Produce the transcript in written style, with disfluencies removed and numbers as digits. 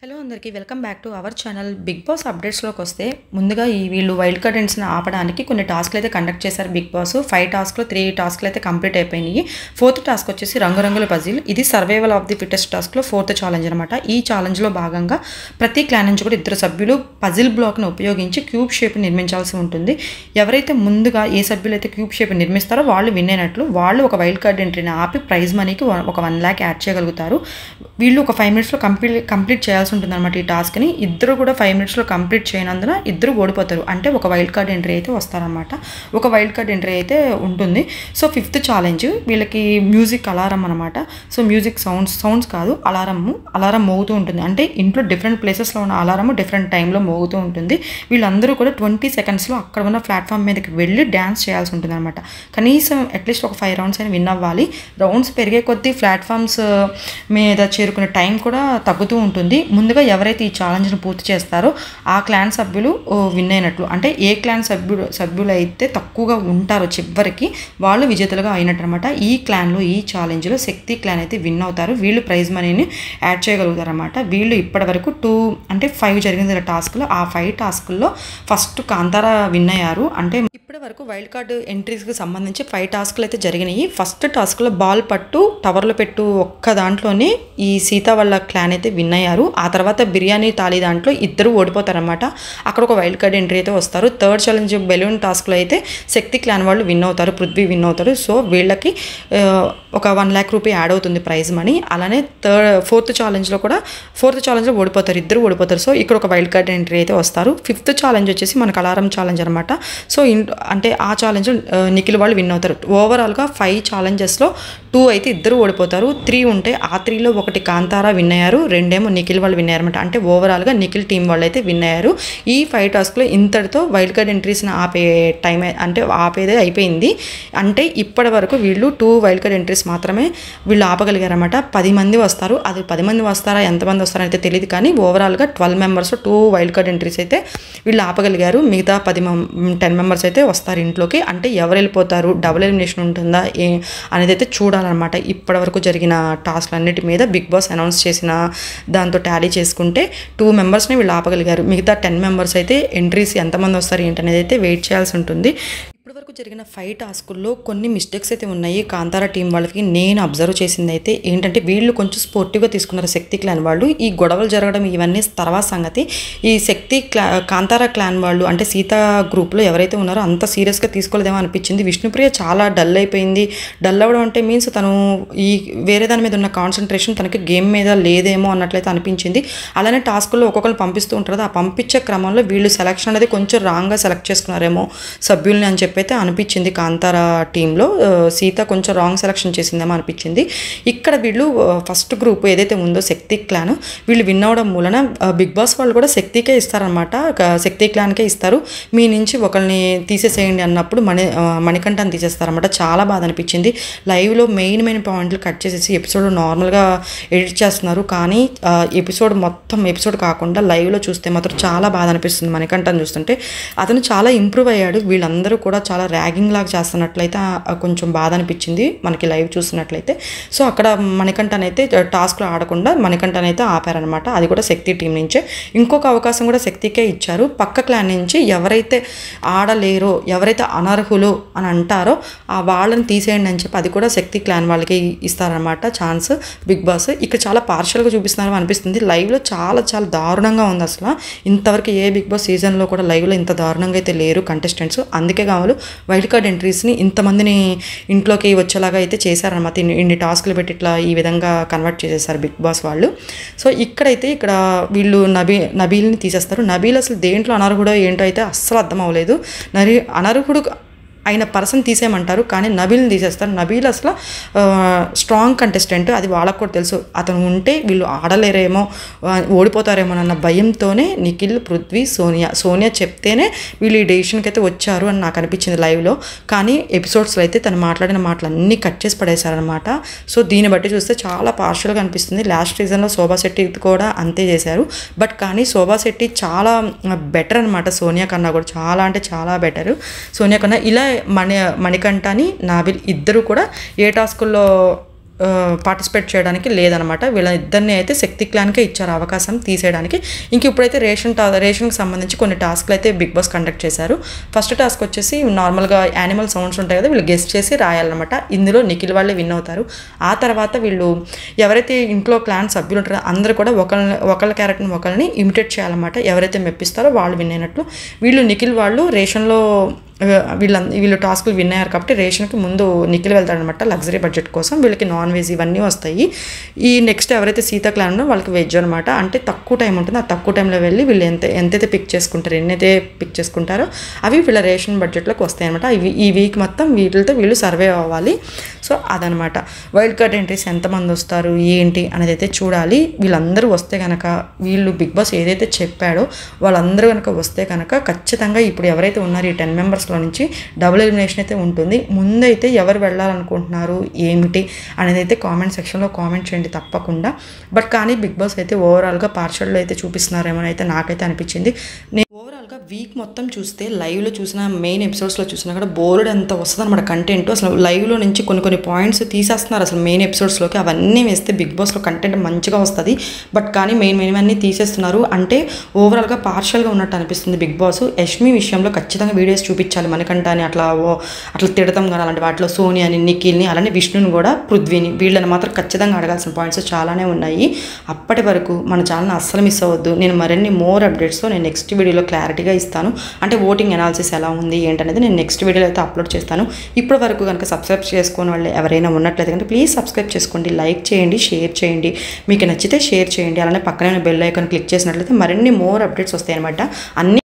Hello అందరికీ welcome back to our channel. Bigg Boss అప్డేట్స్లోకి వస్తే ముందుగా వీళ్ళు వైల్డ్ కార్డ్ ఎంట్రీస్ని ఆపడానికి కొన్ని టాస్క్లు అయితే కండక్ట్ చేశారు బిగ్ బాస్. 5 టాస్క్లో 3 టాస్క్లు అయితే కంప్లీట్ అయిపోయినాయి. 4th టాస్క్ వచ్చేసి రంగురంగుల పజిల్. ఇది సర్వైవల్ ఆఫ్ ది ఫిటెస్ట్ టాస్క్లో 4th ఛాలెంజ్ అనమాట. ఈ ఛాలెంజ్లో భాగంగా ప్రతి క్లాన్ నుంచి కూడా 2 సభ్యులు పజిల్ బ్లాక్ను ఉపయోగించి క్యూబ్ షేప్ నిర్మించాల్సి ఉంటుంది. ఎవరైతే ముందుగా ఏ సభ్యులు అయితే క్యూబ్ షేప్ నిర్మిస్తారో వాళ్ళు విన్ అయినట్లు. వాళ్ళు ఒక వైల్డ్ కార్డ్ ఎంట్రీని ఆపి ప్రైజ్ మనీకి ఒక 1 lakh యాడ్ చేయగలుగుతారు. వీళ్ళు ఒక 5 minutesలో కంప్లీట్ చేయాల్సి ఉంటుంది అనమాట. ఈ టాస్క్ని ఇద్దరు కూడా 5 minutesలో కంప్లీట్ చేయనందున ఇద్దరు ఓడిపోతారు. అంటే ఒక వైల్డ్ కార్డ్ ఎంట్రీ అయితే వస్తారనమాట. ఒక వైల్డ్ కార్డ్ ఎంట్రీ అయితే ఉంటుంది. సో 5th ఛాలెంజ్ వీళ్ళకి మ్యూజిక్ అలారం అనమాట. సో మ్యూజిక్ సౌండ్స్ కాదు, అలారం మోగుతూ ఉంటుంది. అంటే ఇంట్లో డిఫరెంట్ ప్లేసెస్లో ఉన్న అలారం డిఫరెంట్ టైంలో మోగుతూ ఉంటుంది. వీళ్ళందరూ కూడా 20 secondsలో అక్కడ ఉన్న ప్లాట్ఫామ్ మీదకి వెళ్ళి డ్యాన్స్ చేయాల్సి ఉంటుంది అనమాట. కనీసం అట్లీస్ట్ ఒక 5 rounds అయినా విన్ అవ్వాలి. రౌండ్స్ పెరిగే కొద్దీ ప్లాట్ఫామ్స్ మీద చేరుకునే టైం కూడా తగ్గుతూ ఉంటుంది. ముందుగా ఎవరైతే ఈ ఛాలెంజ్ను పూర్తి చేస్తారో ఆ క్లాన్ సభ్యులు విన్ అయినట్లు. అంటే ఏ క్లాన్ సభ్యులు అయితే తక్కువగా ఉంటారో చివరికి వాళ్ళు విజేతలుగా అయినట్టు అనమాట. ఈ క్లాన్లో ఈ ఛాలెంజ్లో శక్తి క్లాన్ అయితే విన్ అవుతారు. వీళ్ళు ప్రైజ్ మనీని యాడ్ చేయగలుగుతారు అనమాట. వీళ్ళు ఇప్పటి వరకు 5 జరిగింది టాస్క్లో. ఆ 5 టాస్కుల్లో ఫస్ట్ కాంతారా విన్ అయ్యారు. అంటే ఇప్పటి వరకు వైల్డ్ కార్డు ఎంట్రీస్కి సంబంధించి 5 టాస్క్లు అయితే జరిగినాయి. ఫస్ట్ టాస్క్లో బాల్ పట్టు టవర్లో పెట్టు ఒక్క దాంట్లోనే ఈ సీత వాళ్ళ క్లాన్ అయితే విన్ అయ్యారు. ఆ తర్వాత బిర్యానీ తాళీ దాంట్లో ఇద్దరు ఓడిపోతారనమాట. అక్కడ ఒక వైల్డ్ కార్డ్ ఎంట్రీ అయితే వస్తారు. 3rd ఛాలెంజ్ బెలూన్ టాస్క్లో అయితే శక్తి క్లాన్ వాళ్ళు విన్ అవుతారు. పృథ్వీ విన్ అవుతారు. సో వీళ్ళకి ఒక 1 lakh రూపీ యాడ్ అవుతుంది ప్రైజ్ మనీ. అలానే 4th ఛాలెంజ్లో ఓడిపోతారు, ఇద్దరు ఓడిపోతారు. సో ఇక్కడ ఒక వైల్డ్ కార్డ్ ఎంట్రీ అయితే వస్తారు. 5th ఛాలెంజ్ వచ్చేసి మనకు అలారం ఛాలెంజ్ అనమాట. సో అంటే ఆ ఛాలెంజ్ నిఖిల్ వాళ్ళు విన్ అవుతారు. ఓవరాల్గా 5 ఛాలెంజెస్లో 2 అయితే ఇద్దరు ఓడిపోతారు. 3 ఉంటే ఆ 3లో ఒకటి కాంతారా విన్ అయ్యారు, 2 నిఖిల్ వాళ్ళు విన్ అయ్యారన్నమాట. అంటే ఓవరాల్గా నిఖిల్ టీం వాళ్ళు అయితే విన్ అయ్యారు. ఈ 5 టాస్క్లో ఇంతటితో వైల్డ్ కార్డ్ ఎంట్రీస్ని ఆపేదే అయిపోయింది. అంటే ఇప్పటి వరకు వీళ్ళు 2 వైల్డ్ కార్డ్ ఎంట్రీస్ మాత్రమే వీళ్ళు ఆపగలిగారన్నమాట. 10 మంది వస్తారు. అది 10 మంది వస్తారా ఎంతమంది వస్తారో అయితే తెలియదు. కానీ ఓవరాల్గా 12 members 2 వైల్డ్ కార్డ్ ఎంట్రీస్ అయితే వీళ్ళు ఆపగలిగారు. మిగతా 10 members అయితే వస్తారు ఇంట్లోకి. అంటే ఎవరు వెళ్ళిపోతారు, డబుల్ ఎలిమినేషన్ ఉంటుందా అనేది అయితే చూడాలన్నమాట. ఇప్పటి వరకు జరిగిన టాస్క్లు అన్నిటి మీద బిగ్ బాస్ అనౌన్స్ చేసిన దాంతో టాలీ చేసుకుంటే 2 members వీళ్ళు ఆపగలిగారు. మిగతా 10 members అయితే ఎంట్రీస్ ఎంతమంది వస్తారు ఏంటనేది అయితే వెయిట్ చేయాల్సి ఉంటుంది. ఇప్పటివరకు జరిగిన 5 టాస్కుల్లో కొన్ని మిస్టేక్స్ అయితే ఉన్నాయి కాంతారా టీం వాళ్ళకి. నేను అబ్జర్వ్ చేసింది అయితే ఏంటంటే వీళ్ళు కొంచెం స్పోర్టివ్గా తీసుకున్నారు శక్తి క్లాన్ వాళ్ళు. ఈ గొడవలు జరగడం ఇవన్నీ తర్వాత సంగతి. ఈ కాంతారా క్లాన్ వాళ్ళు అంటే సీత గ్రూప్లో ఎవరైతే ఉన్నారో అంత సీరియస్గా తీసుకోలేదేమో అనిపించింది. విష్ణుప్రియ చాలా డల్ అయిపోయింది. డల్ అవ్వడం అంటే మీన్స్ తను ఈ వేరే దాని మీద ఉన్న కాన్సన్ట్రేషన్ తనకి గేమ్ మీద లేదేమో అన్నట్లయితే అనిపించింది. అలానే టాస్కుల్లో ఒక్కొక్కరు పంపిస్తూ ఉంటారు. ఆ పంపించే క్రమంలో వీళ్ళు సెలక్షన్ అనేది కొంచెం రాంగ్గా సెలెక్ట్ చేసుకున్నారేమో సభ్యుల్ని అని చెప్పి అయితే అనిపించింది. కాంతారా టీంలో సీత కొంచెం రాంగ్ సెలెక్షన్ చేసిందేమో అనిపించింది. ఇక్కడ వీళ్ళు ఫస్ట్ గ్రూప్ ఏదైతే ఉందో శక్తి క్లాన్ వీళ్ళు విన్ అవడం మూలన బిగ్ బాస్ వాళ్ళు కూడా శక్తికే ఇస్తారనమాట. శక్తి క్లాన్కే ఇస్తారు. మీ నుంచి ఒకరిని తీసేసేయండి అన్నప్పుడు మణికంఠని తీసేస్తారనమాట. చాలా బాధ అనిపించింది. లైవ్లో మెయిన్ పాయింట్లు కట్ చేసేసి ఎపిసోడ్ నార్మల్గా ఎడిట్ చేస్తున్నారు. కానీ ఎపిసోడ్ కాకుండా లైవ్లో చూస్తే మాత్రం చాలా బాధ అనిపిస్తుంది. మణికంఠని చూస్తుంటే అతను చాలా ఇంప్రూవ్ అయ్యాడు. వీళ్ళందరూ కూడా చాలా ర్యాగింగ్ లాగా చేస్తున్నట్లయితే కొంచెం బాధ అనిపించింది మనకి లైవ్ చూస్తున్నట్లయితే. సో అక్కడ మణికంఠన్ అయితే టాస్క్లో ఆడకుండా మణికంఠన్ అయితే ఆపారనమాట. అది కూడా శక్తి టీం నుంచే. ఇంకొక అవకాశం కూడా శక్తికే ఇచ్చారు. పక్క క్లాన్ నుంచి ఎవరైతే ఆడలేరో, ఎవరైతే అనర్హులు అని అంటారో వాళ్ళని తీసేయండి అని చెప్పి అది కూడా శక్తి క్లాన్ వాళ్ళకి ఇస్తారనమాట ఛాన్స్ బిగ్ బాస్. ఇక్కడ చాలా పార్షియల్గా చూపిస్తున్నారు అనిపిస్తుంది. లైవ్లో చాలా చాలా దారుణంగా ఉంది. అసలు ఇంతవరకు ఏ బిగ్ బాస్ సీజన్లో కూడా లైవ్లో ఇంత దారుణంగా అయితే లేరు కంటెస్టెంట్స్. అందుకే కావాలి వైల్డ్ కార్డ్ ఎంట్రీస్ని ఇంతమందిని ఇంట్లోకి వచ్చేలాగా అయితే చేశారనమాట. ఇన్ని టాస్క్లు పెట్టి ఇట్లా ఈ విధంగా కన్వర్ట్ చేసేసారు బిగ్ బాస్ వాళ్ళు. సో ఇక్కడ వీళ్ళు నబీల్ని తీసేస్తారు. నబీల్ అసలు దేంట్లో అనర్హుడో ఏంటో అయితే అస్సలు అర్థం అవ్వలేదు. అనర్హుడు అయిన పర్సన్ తీసేయమంటారు కానీ నబీల్ని తీసేస్తారు. నబీల్ అసలు స్ట్రాంగ్ కంటెస్టెంట్, అది వాళ్ళకు కూడా తెలుసు. అతను ఉంటే వీళ్ళు ఆడలేరేమో, ఓడిపోతారేమో అన్న భయంతోనే నిఖిల్, పృథ్వీ, సోనియా చెప్తేనే వీళ్ళు ఈ డెసిషన్కి అయితే వచ్చారు అని నాకు అనిపించింది లైవ్లో. కానీ ఎపిసోడ్స్లో అయితే తను మాట్లాడిన మాటలు అన్నీ కట్ చేసి పడేశారనమాట. సో దీన్ని బట్టి చూస్తే చాలా పార్షియల్గా అనిపిస్తుంది. లాస్ట్ సీజన్లో శోభా శెట్టి కూడా అంతే చేశారు. బట్ కానీ శోభా శెట్టి చాలా బెటర్ అనమాట సోనియా కన్నా కూడా. చాలా అంటే చాలా బెటర్ సోనియా కన్నా. ఇలా మణికంఠని నాబిల్ ఇద్దరు కూడా ఏ టాస్కుల్లో పార్టిసిపేట్ చేయడానికి లేదనమాట. వీళ్ళ ఇద్దరిని అయితే శక్తి క్లాన్కే ఇచ్చారు అవకాశం తీసేయడానికి. ఇంక ఇప్పుడైతే రేషన్కి సంబంధించి కొన్ని టాస్క్లు అయితే బిగ్ బాస్ కండక్ట్ చేశారు. ఫస్ట్ టాస్క్ వచ్చేసి నార్మల్గా యానిమల్ సౌండ్స్ ఉంటాయి కదా, వీళ్ళు గెస్ట్ చేసి రాయాలన్నమాట. ఇందులో నిఖిల్ వాళ్ళే విన్ అవుతారు. ఆ తర్వాత వీళ్ళు ఎవరైతే ఇంట్లో క్లాన్ సభ్యులు ఉంటారో అందరూ కూడా ఒకళ్ళ క్యారెక్టర్ని ఒకరిని ఇమిటేట్ చేయాలన్నమాట. ఎవరైతే మెప్పిస్తారో వాళ్ళు విన్ అయినట్లు. వీళ్ళు నిఖిల్ వాళ్ళు రేషన్లో వీళ్ళు టాస్క్లు విన్ అయ్యారు కాబట్టి రేషన్కి ముందు నిఖిల్ వెళ్తాడనమాట లగ్జరీ బడ్జెట్ కోసం. వీళ్ళకి నాన్ వెజ్ ఇవన్నీ వస్తాయి. ఈ నెక్స్ట్ ఎవరైతే సీత క్లాన్ ఉన్నో వాళ్ళకి వెజ్ అనమాట. అంటే తక్కువ టైం ఉంటుంది. ఆ తక్కువ టైంలో వెళ్ళి వీళ్ళు ఎంతైతే పిక్ చేసుకుంటారో ఎన్నైతే పిక్ చేసుకుంటారో అవి వీళ్ళ రేషన్ బడ్జెట్లోకి వస్తాయి అనమాట. ఈ వీక్ మొత్తం వీటితో వీళ్ళు సర్వే అవ్వాలి. సో అదనమాట. వైల్డ్ కార్డ్ ఎంట్రీస్ ఎంతమంది వస్తారు ఏంటి అనేది అయితే చూడాలి. వీళ్ళందరూ వస్తే కనుక వీళ్ళు బిగ్ బాస్ ఏదైతే చెప్పాడో వాళ్ళందరూ కనుక వస్తే కనుక ఖచ్చితంగా ఇప్పుడు ఎవరైతే ఉన్నారో ఈ 10 మెంబర్స్లో నుంచి డబుల్ ఎలిమినేషన్ అయితే ఉంటుంది. ముందైతే ఎవరు వెళ్ళాలనుకుంటున్నారు ఏమిటి అనేది అయితే కామెంట్ సెక్షన్లో కామెంట్ చేయండి తప్పకుండా. బట్ కానీ బిగ్ బాస్ అయితే ఓవరాల్గా పార్షల్లో అయితే చూపిస్తున్నారేమో అయితే నాకైతే అనిపించింది. ఓవరాల్గా వీక్ మొత్తం చూస్తే లైవ్లో చూసిన మెయిన్ ఎపిసోడ్స్లో చూసినా కూడా బోర్డ్ ఎంత వస్తుంది అనమాట కంటెంట్. అసలు లైవ్లో నుంచి కొన్ని పాయింట్స్ తీసేస్తున్నారు అసలు మెయిన్ ఎపిసోడ్స్లోకి. అవన్నీ వేస్తే బిగ్ బాస్లో కంటెంట్ మంచిగా వస్తుంది. బట్ కానీ మెయిన్ అన్నీ తీసేస్తున్నారు. అంటే ఓవరాల్గా పార్షల్గా ఉన్నట్టు అనిపిస్తుంది బిగ్ బాస్. యష్మి విషయంలో ఖచ్చితంగా వీడియోస్ చూపించాలి. మనకంట అని అట్లా తిడతాం కానీ అలాంటి వాటిలో సోనియాని, నిఖిల్ని, అలానే విష్ణుని కూడా, పృథ్వీని, వీళ్ళని మాత్రం ఖచ్చితంగా అడగాల్సిన పాయింట్స్ చాలానే ఉన్నాయి. అప్పటి వరకు మన ఛానల్ని అస్సలు మిస్ అవ్వద్దు. నేను మరిన్ని మోర్ అప్డేట్స్తో నేను నెక్స్ట్ వీడియోలో క్లారిటీగా ఇస్తాను. అంటే ఓటింగ్ అనాలిసిస్ ఎలా ఉంది ఏంటనేది నేను నెక్స్ట్ వీడియోలో అయితే అప్లోడ్ చేస్తాను. ఇప్పటి వరకు కనుక సబ్స్క్రైబ్ చేసుకుని వాళ్ళు ఎవరైనా ఉన్నట్లయితే కనుక ప్లీజ్ సబ్స్క్రైబ్ చేసుకోండి, లైక్ చేయండి, షేర్ చేయండి. మీకు నచ్చితే షేర్ చేయండి. అలానే పక్కనే బెల్ ఐకాన్ క్లిక్ చేసినట్లయితే మరిన్ని మోర్ అప్డేట్స్ వస్తాయి అనమాట. అన్ని